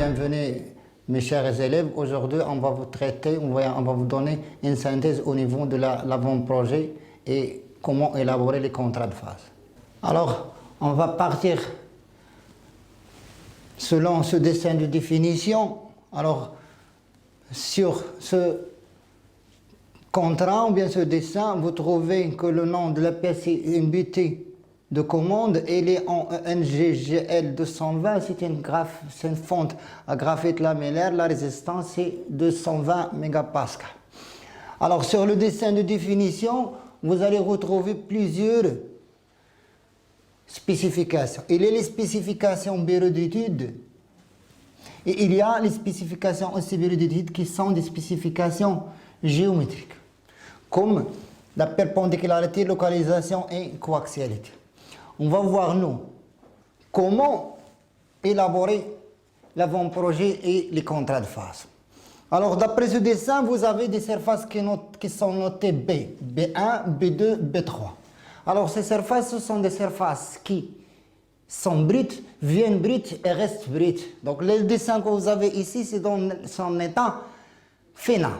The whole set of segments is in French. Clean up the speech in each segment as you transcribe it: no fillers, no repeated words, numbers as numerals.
bienvenue mes chers élèves. Aujourd'hui, on va vous traiter, on va vous donner une synthèse au niveau de l'avant-projet et comment élaborer les contrats de phase. Alors, on va partir selon ce dessin de définition. Alors, sur ce contrat ou bien ce dessin, vous trouvez que le nom de la pièce est une unité de commande, elle est en NGGL 220, c'est une fonte à graphite lamellaire, la résistance est 220 mégapascales. Alors sur le dessin de définition, vous allez retrouver plusieurs spécifications. Il y a les spécifications bureau d'études et il y a les spécifications aussi bureau d'études qui sont des spécifications géométriques, comme la perpendicularité, localisation et coaxialité. On va voir, nous, comment élaborer l'avant-projet et les contrats de phase. Alors, d'après ce dessin, vous avez des surfaces qui sont notées B, B1, B2, B3. Alors, ces surfaces, ce sont des surfaces qui sont brutes, viennent brutes et restent brutes. Donc, le dessin que vous avez ici, c'est dans son état final.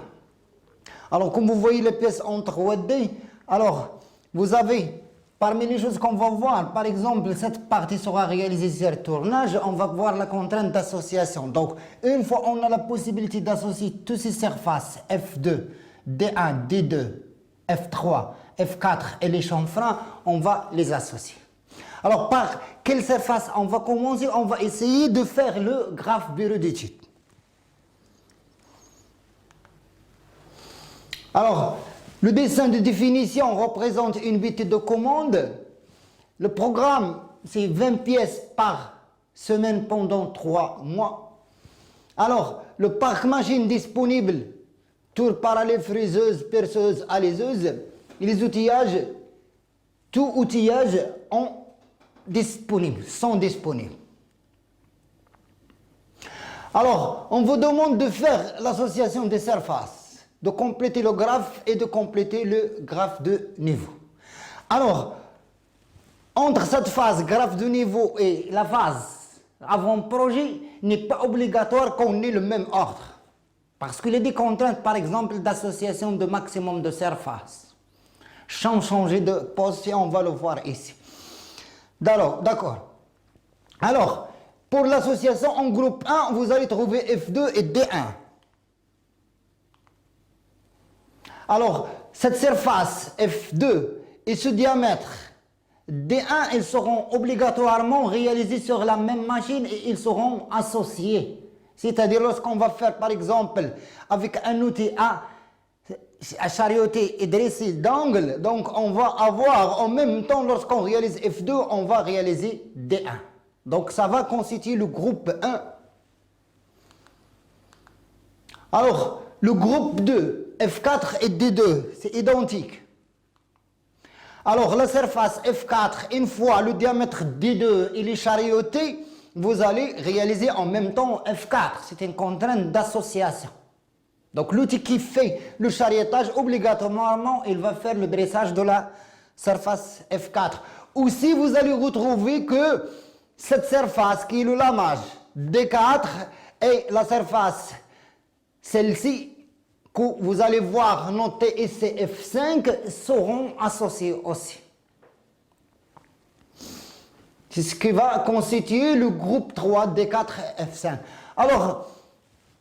Alors, comme vous voyez les pièces en 3D, alors, vous avez... Parmi les choses qu'on va voir, par exemple, cette partie sera réalisée sur tournage, on va voir la contrainte d'association. Donc, une fois on a la possibilité d'associer toutes ces surfaces F2, D1, D2, F3, F4 et les chanfreins, on va les associer. Alors, par quelle surface on va commencer? On va essayer de faire le graphe bureau d'études. Alors, le dessin de définition représente une unité de commande. Le programme, c'est 20 pièces par semaine pendant 3 mois. Alors, le parc machine disponible, tour parallèle, friseuse, perceuse, alaiseuse, et les outillages, tout outillage sont disponibles. Alors, on vous demande de faire l'association des surfaces, de compléter le graphe et de compléter le graphe de niveau. Alors, entre cette phase graphe de niveau et la phase avant-projet, il n'est pas obligatoire qu'on ait le même ordre. Parce qu'il y a des contraintes, par exemple, d'association de maximum de surface. Changer de position, on va le voir ici. D'accord. Alors, pour l'association en groupe 1, vous allez trouver F2 et D1. Alors, cette surface F2 et ce diamètre D1, ils seront obligatoirement réalisés sur la même machine et ils seront associés. C'est-à-dire lorsqu'on va faire, par exemple, avec un outil à charioter et dresser d'angle, donc on va avoir en même temps, lorsqu'on réalise F2, on va réaliser D1. Donc ça va constituer le groupe 1. Alors, le groupe 2, F4 et D2, c'est identique. Alors, la surface F4, une fois le diamètre D2 il est charioté, vous allez réaliser en même temps F4. C'est une contrainte d'association. Donc, l'outil qui fait le chariotage, obligatoirement, il va faire le dressage de la surface F4. Aussi, vous allez retrouver que cette surface qui est le lamage D4 et la surface, celle-ci, que vous allez voir noté ici F5 seront associés aussi. C'est ce qui va constituer le groupe 3 D4 F5. Alors,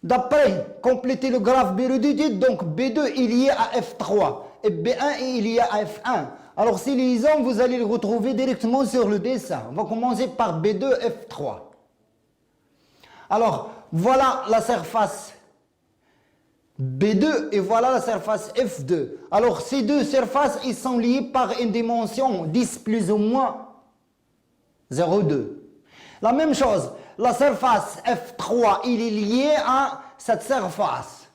d'après compléter le graphe bureau d'études, donc B2 est lié à F3 et B1 est lié à F1. Alors, ces liaisons, vous allez les retrouver directement sur le dessin. On va commencer par B2 F3. Alors, voilà la surface B2 et voilà la surface F2. Alors, ces deux surfaces, ils sont liées par une dimension 10 plus ou moins 0,2. La même chose, la surface F3, il est lié à cette surface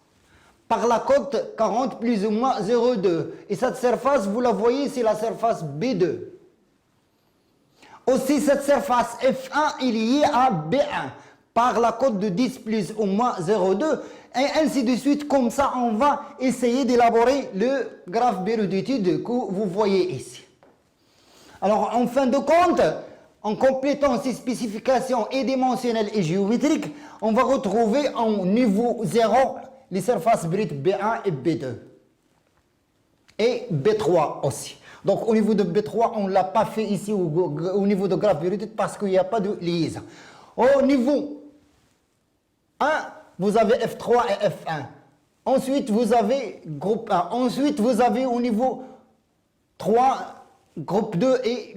par la cote 40 plus ou moins 0,2. Et cette surface, vous la voyez, c'est la surface B2. Aussi, cette surface F1 est liée à B1 par la cote de 10 plus ou moins 0,2. Et ainsi de suite, comme ça, on va essayer d'élaborer le graphe bureau d'études que vous voyez ici. Alors, en fin de compte, en complétant ces spécifications et dimensionnelles et géométriques, on va retrouver en niveau 0 les surfaces brutes B1 et B2. Et B3 aussi. Donc au niveau de B3, on ne l'a pas fait ici au niveau de graphe véridique parce qu'il n'y a pas de liaison. Au niveau 1, vous avez F3 et F1. Ensuite, vous avez groupe 1. Ensuite, vous avez au niveau 3, groupe 2 et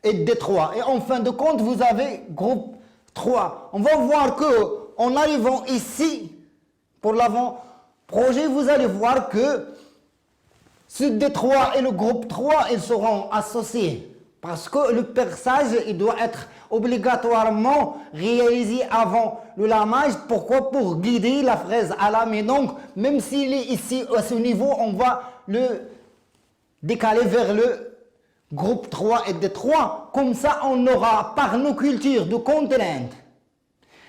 D3. Et en fin de compte, vous avez groupe 3. On va voir que en arrivant ici, pour l'avant-projet, vous allez voir que ce D3 et le groupe 3, ils seront associés. Parce que le perçage, il doit être obligatoirement réalisé avant le lamage. Pourquoi? Pour guider la fraise à lame. Et donc, même s'il est ici à ce niveau, on va le décaler vers le groupe 3 et D3. Comme ça, on aura par nos cultures de contraintes,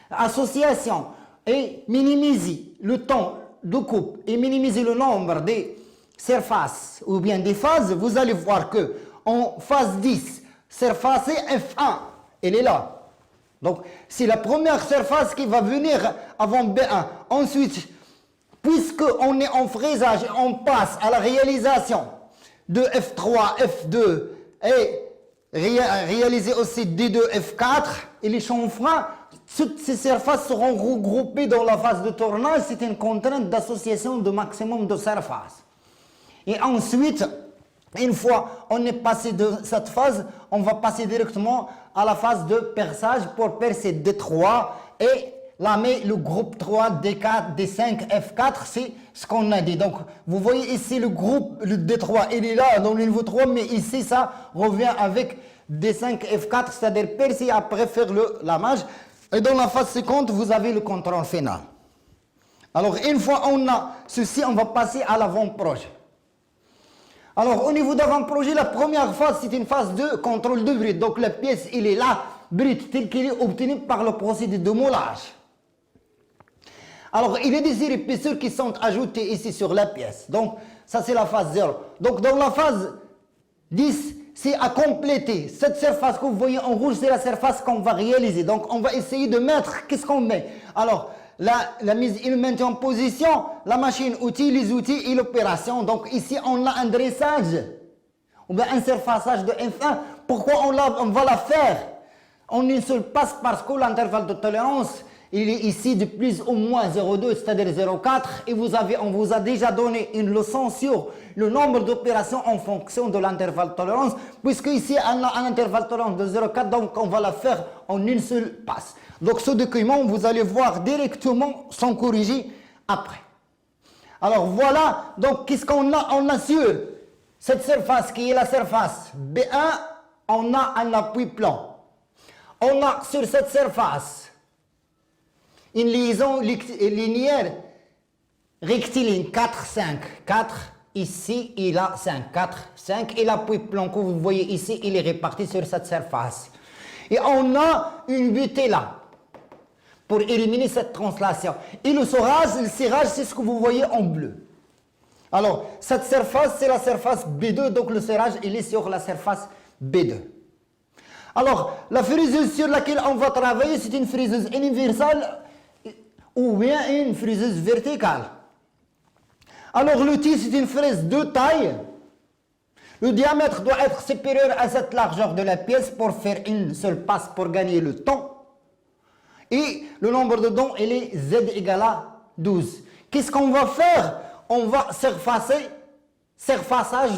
association et minimiser le temps de coupe et minimiser le nombre des surfaces ou bien des phases, vous allez voir que en phase 10, surface F1, elle est là. Donc, c'est la première surface qui va venir avant B1. Ensuite, puisqu'on est en fraisage, on passe à la réalisation de F3, F2 et réaliser aussi D2, F4 et les chanfreins. Toutes ces surfaces seront regroupées dans la phase de tournage. C'est une contrainte d'association de maximum de surfaces. Et ensuite, une fois on est passé de cette phase, on va passer directement à la phase de perçage pour percer D3 et lamer le groupe 3, D4, D5, F4, c'est ce qu'on a dit. Donc, vous voyez ici le groupe, le D3, il est là dans le niveau 3, mais ici, ça revient avec D5, F4, c'est-à-dire percer après faire le lamage. Et dans la phase seconde, vous avez le contrôle final. Alors, une fois on a ceci, on va passer à l'avant-projet. Alors, au niveau d'avant-projet, la première phase, c'est une phase de contrôle de brut. Donc, la pièce, elle est là, brute, telle qu'elle est obtenue par le procédé de moulage. Alors, il y a des épaisseurs qui sont ajoutées ici sur la pièce. Donc, ça, c'est la phase 0. Donc, dans la phase 10, c'est à compléter. Cette surface que vous voyez en rouge, c'est la surface qu'on va réaliser. Donc, on va essayer de mettre, qu'est-ce qu'on met? Alors, la mise et le maintien en position, la machine outil, les outils et l'opération. Donc, ici, on a un dressage ou bien un surfaçage de F1. Pourquoi on va la faire en une seule passe? Parce que l'intervalle de tolérance, il est ici de plus ou moins 0,2, c'est-à-dire 0,4. Et on vous a déjà donné une leçon sur le nombre d'opérations en fonction de l'intervalle de tolérance. Puisque ici, on a un intervalle de tolérance de 0,4, donc on va la faire en une seule passe. Donc ce document, vous allez voir directement sans corriger après. Alors voilà, donc qu'est-ce qu'on a? On a sur cette surface qui est la surface B1, on a un appui plan. On a sur cette surface une liaison linéaire rectiligne 4, 5. 4, ici, il a 5. 4, 5. Et l'appui plan que vous voyez ici, il est réparti sur cette surface. Et on a une butée là pour éliminer cette translation. Et le serrage, c'est ce que vous voyez en bleu. Alors, cette surface, c'est la surface B2, donc le serrage, il est sur la surface B2. Alors, la friseuse sur laquelle on va travailler, c'est une friseuse universelle ou bien une friseuse verticale. Alors, l'outil, c'est une fraise de taille. Le diamètre doit être supérieur à cette largeur de la pièce pour faire une seule passe pour gagner le temps. Et le nombre de dents, il est Z égale à 12. Qu'est-ce qu'on va faire? On va surfaçage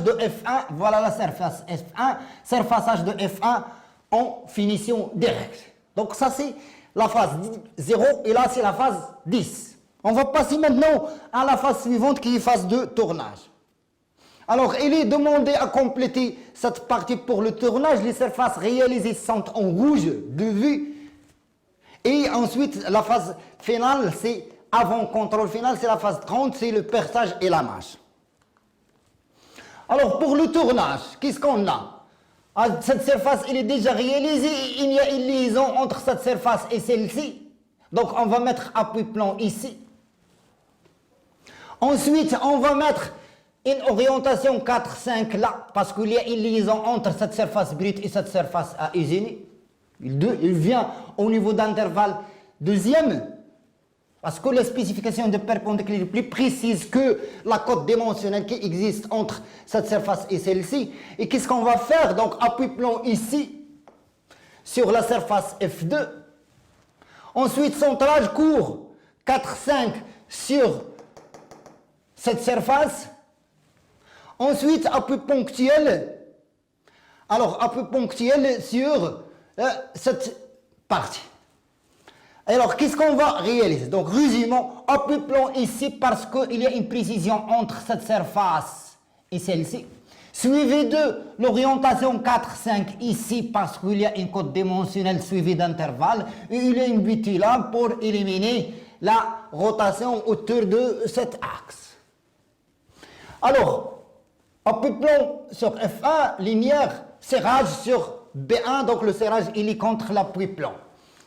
de F1. Voilà la surface F1. Surfaçage de F1 en finition directe. Donc ça, c'est la phase 0 et là, c'est la phase 10. On va passer maintenant à la phase suivante qui est phase de tournage. Alors, il est demandé à compléter cette partie pour le tournage. Les surfaces réalisées sont en rouge de vue. Et ensuite, la phase finale, c'est avant contrôle final, c'est la phase 30, c'est le perçage et lamage. Alors, pour le tournage, qu'est-ce qu'on a? Cette surface, elle est déjà réalisée. Il y a une liaison entre cette surface et celle-ci. Donc, on va mettre appui plan ici. Ensuite, on va mettre une orientation 4-5 là, parce qu'il y a une liaison entre cette surface brute et cette surface à usiner. Il vient au niveau d'intervalle deuxième, parce que la spécification de perpendiculaire est plus précise que la cote dimensionnelle qui existe entre cette surface et celle-ci. Et qu'est-ce qu'on va faire? Donc, appui plan ici, sur la surface F2. Ensuite, centrage court 4,5 sur cette surface. Ensuite, appui ponctuel. Alors, appui ponctuel sur cette partie. Alors, qu'est-ce qu'on va réaliser? Donc, résumons, appui plan ici parce qu'il y a une précision entre cette surface et celle-ci. Suivi de l'orientation 4,5 ici parce qu'il y a une cote dimensionnelle suivie d'intervalle. Et il y a une butée là pour éliminer la rotation autour de cet axe. Alors, appui plan sur F1, lumière, serrage sur B1, donc le serrage il est contre l'appui plan.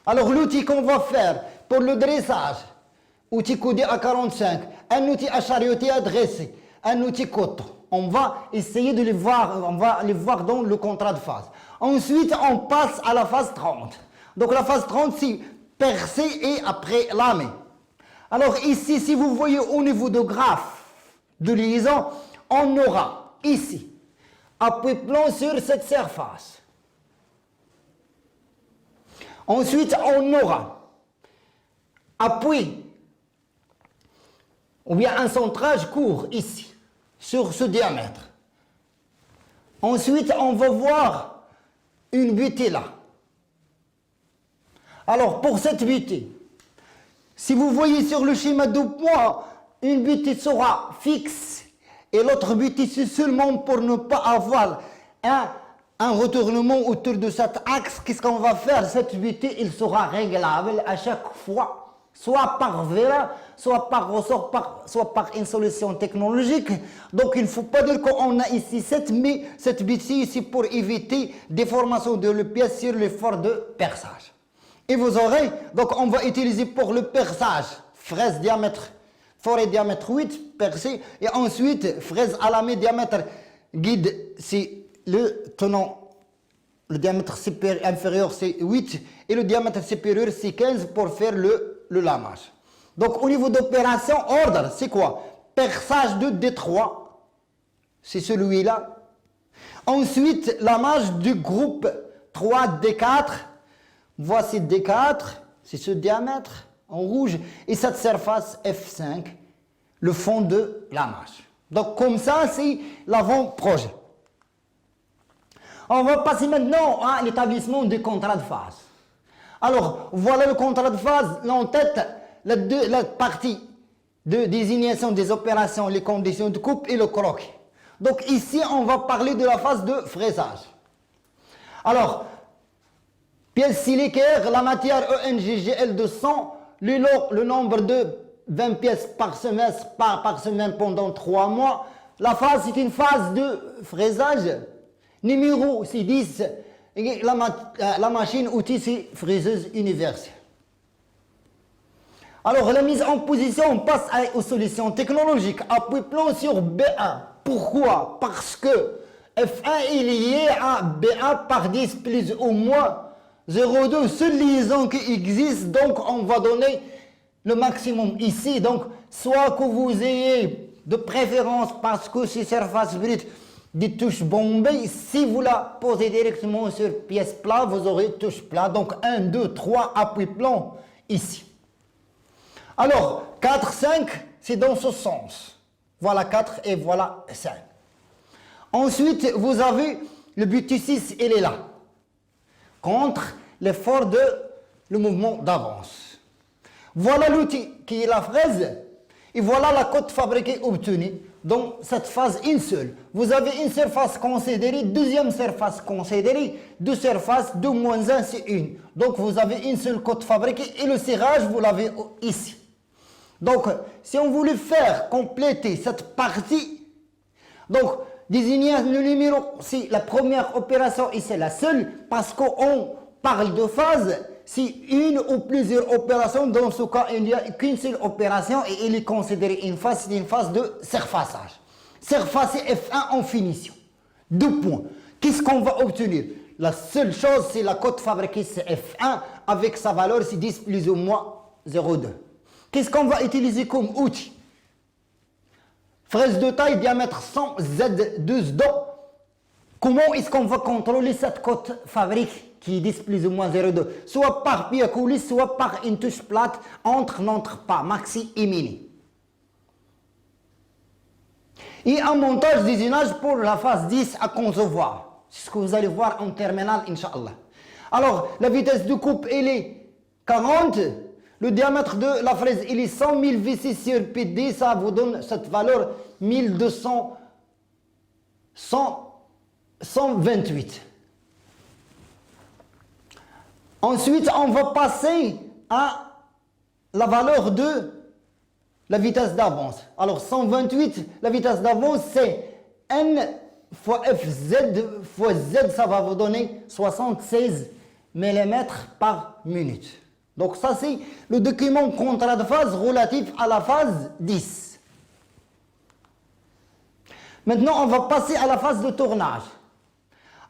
Alors l'outil qu'on va faire pour le dressage, outil coudé à 45, un outil à charioter à dresser, un outil coton. On va essayer de les voir, on va les voir dans le contrat de phase. Ensuite, on passe à la phase 30. Donc la phase 30, c'est percé et après lamé. Alors ici, si vous voyez au niveau de graphe de liaison, on aura ici appui plan sur cette surface. Ensuite, on aura appui ou bien un centrage court ici, sur ce diamètre. Ensuite, on va voir une butée là. Alors, pour cette butée, si vous voyez sur le schéma de points, une butée sera fixe et l'autre butée, c'est seulement pour ne pas avoir un retournement autour de cet axe. Qu'est-ce qu'on va faire? Cette butée, il sera réglable à chaque fois, soit par verre, soit par ressort, soit par une solution technologique. Donc il ne faut pas dire qu'on a ici mais cette butée ici pour éviter déformation de la pièce sur l'effort de perçage. Et vous aurez, donc on va utiliser pour le perçage, fraise diamètre, forêt diamètre 8, percé, et ensuite fraise à lamé diamètre guide, c'est le tenant, le diamètre inférieur c'est 8 et le diamètre supérieur c'est 15 pour faire le lamage. Donc au niveau d'opération, ordre, c'est quoi? Perçage de D3, c'est celui-là. Ensuite, lamage du groupe 3D4, voici D4, c'est ce diamètre en rouge, et cette surface F5, le fond de lamage. Donc comme ça, c'est l'avant-projet. On va passer maintenant à l'établissement du contrat de phase. Alors, voilà le contrat de phase, l'entête, la partie de désignation des opérations, les conditions de coupe et le croquis. Donc ici, on va parler de la phase de fraisage. Alors, pièce silicaire, la matière ENGGL de 100, le nombre de 20 pièces par semestre, par semaine pendant 3 mois. La phase, c'est une phase de fraisage. Numéro, c'est 10. Et la machine outil, c'est fraiseuse universelle. Alors, la mise en position, on passe aux solutions technologiques. Appui plan sur B1. Pourquoi? Parce que F1 est lié à B1 par 10 plus ou moins 0,2. Seule liaison qui existe, donc on va donner le maximum ici. Donc, soit que vous ayez de préférence parce que c'est surface brute, des touches bombées. Si vous la posez directement sur pièce plat, vous aurez touche plat. Donc 1, 2, 3, appui plan ici. Alors 4, 5, c'est dans ce sens. Voilà 4 et voilà 5. Ensuite, vous avez le but 6, il est là. Contre l'effort de le mouvement d'avance. Voilà l'outil qui est la fraise. Et voilà la cote fabriquée obtenue dans cette phase une seule. Vous avez une surface considérée, deuxième surface considérée, deux surfaces, 2 moins 1, c'est 1. Donc vous avez une seule cote fabriquée et le serrage, vous l'avez ici. Donc, si on voulait faire compléter cette partie, donc désigner le numéro, c'est la première opération et c'est la seule, parce qu'on parle de phase, si une ou plusieurs opérations, dans ce cas, il n'y a qu'une seule opération et il est considéré une phase, c'est une phase de surfaçage. Surfacer F1 en finition. 2 points. Qu'est-ce qu'on va obtenir? la seule chose, c'est la cote fabriquée CF1 avec sa valeur, c'est 10 plus ou moins 0,2. Qu'est-ce qu'on va utiliser comme outil? Fraise de taille, diamètre 100, Z12 do. Comment est-ce qu'on va contrôler cette cote fabrique qui est 10 plus ou moins 0,2? Soit par pied à coulisse, soit par une touche plate entre notre pas, maxi et mini. Et un montage d'usinage pour la phase 10 à concevoir. C'est ce que vous allez voir en terminale, Inch'Allah. Alors, la vitesse de coupe, elle est 40. Le diamètre de la fraise, il est 100 000 VC sur PD. Ça vous donne cette valeur 1200, 128. Ensuite, on va passer à la valeur de la vitesse d'avance. Alors, 128, la vitesse d'avance, c'est N fois FZ fois Z, ça va vous donner 76 mm par minute. Donc, ça, c'est le document contrat de phase relatif à la phase 10. Maintenant, on va passer à la phase de tournage.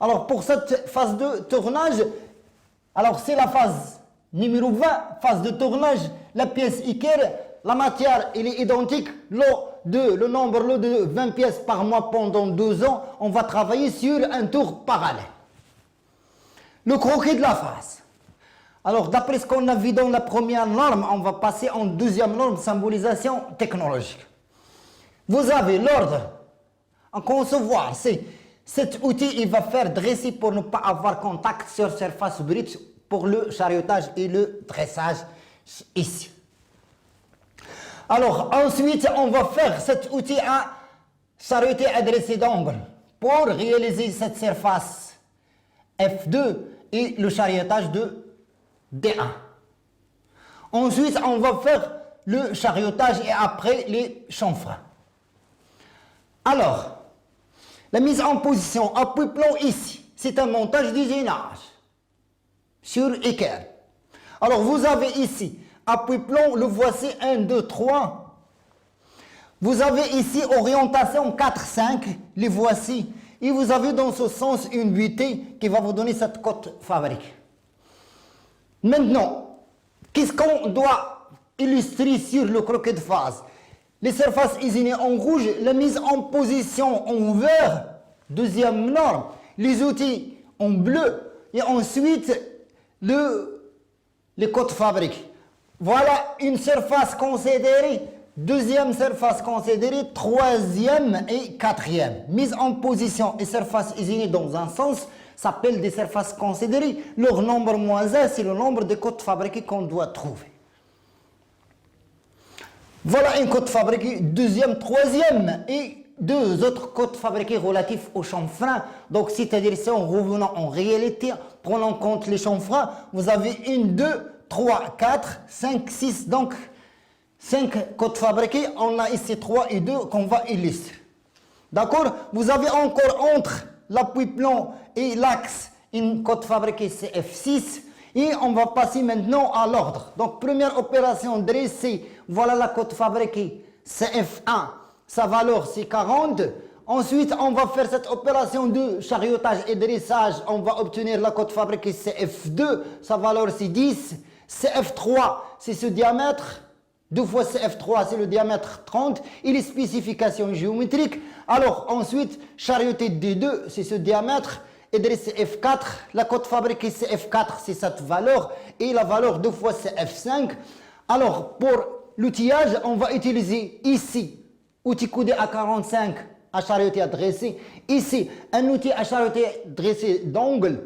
Alors, pour cette phase de tournage, alors c'est la phase numéro 20, phase de tournage, la pièce Iker, la matière, elle est identique, le nombre de 20 pièces par mois pendant 2 ans, on va travailler sur un tour parallèle. Le croquis de la phase. Alors, d'après ce qu'on a vu dans la première norme, on va passer en deuxième norme, symbolisation technologique. Vous avez l'ordre à concevoir, c'est cet outil, il va faire dresser pour ne pas avoir contact sur surface brute pour le chariotage et le dressage ici. Alors, ensuite, on va faire cet outil à charioter à dresser d'angle pour réaliser cette surface F2 et le chariotage de D1. Ensuite, on va faire le chariotage et après les chanfreins. Alors, la mise en position appui plan ici, c'est un montage d'usinage sur Iker. Alors, vous avez ici appui plan, le voici 1, 2, 3. Vous avez ici orientation 4, 5, les voici. Et vous avez dans ce sens une butée qui va vous donner cette cote fabrique. Maintenant, qu'est-ce qu'on doit illustrer sur le croquis de phase? Les surfaces usinées en rouge, la mise en position en vert, deuxième norme, les outils en bleu, et ensuite les cotes fabriques. Voilà une surface considérée, deuxième surface considérée, troisième et quatrième. Mise en position et surface usinée dans un sens s'appellent des surfaces considérées. Leur nombre moins 1, c'est le nombre de cotes fabriquées qu'on doit trouver. Voilà une cote fabriquée, deuxième, troisième et deux autres cotes fabriquées relatifs aux chanfreins. Donc, c'est-à-dire, si on revient en réalité, prenant en compte les chanfreins, vous avez 1, 2, 3, 4, 5, 6, donc 5 cotes fabriquées. On a ici 3 et 2 qu'on va illustrer. D'accord? Vous avez encore entre l'appui plan et l'axe une cote fabriquée CF6. Et on va passer maintenant à l'ordre. Donc, première opération dressée, voilà la cote fabriquée CF1. Sa valeur, c'est 40. Ensuite, on va faire cette opération de chariotage et dressage. On va obtenir la cote fabriquée CF2. Sa valeur, c'est 10. CF3, c'est ce diamètre. 2 fois CF3, c'est le diamètre 30. Et les spécifications géométriques. Alors, ensuite, charioter D2, c'est ce diamètre. Et dresser F4, la cote fabriquée CF4, c'est cette valeur. Et la valeur 2 fois CF5. Alors, pour l'outillage, on va utiliser ici, outil coudé à 45 à charioter à dresser. Ici, un outil à charioter dressé d'angle.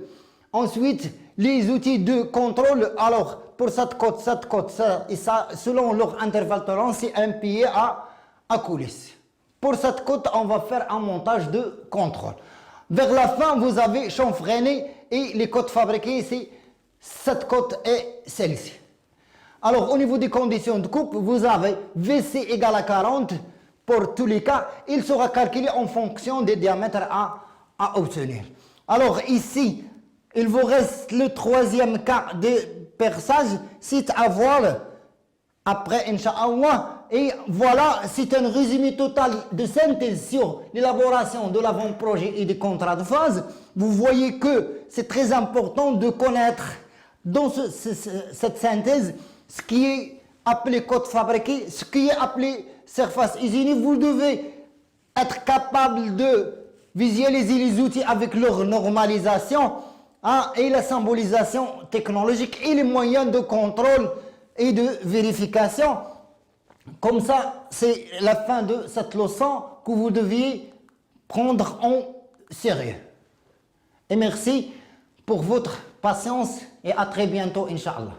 Ensuite, les outils de contrôle. Alors, pour cette cote, ça, et ça, selon leur intervalle de tolérance, c'est un pied à coulisse. Pour cette cote, on va faire un montage de contrôle. Vers la fin, vous avez chanfreiné et les cotes fabriquées, c'est cette cote et celle-ci. Alors, au niveau des conditions de coupe, vous avez VC égale à 40 pour tous les cas. Il sera calculé en fonction des diamètres à obtenir. Alors, ici, il vous reste le troisième cas de perçage, c'est à voile. Après, Inch'Allah, Et voilà, c'est un résumé total de synthèse sur l'élaboration de l'avant-projet et des contrats de phase. Vous voyez que c'est très important de connaître dans cette synthèse ce qui est appelé code fabriqué, ce qui est appelé surface usinée. Vous devez être capable de visualiser les outils avec leur normalisation et la symbolisation technologique et les moyens de contrôle et de vérification. Comme ça, c'est la fin de cette leçon que vous deviez prendre en sérieux. Et merci pour votre patience et à très bientôt, Inch'Allah.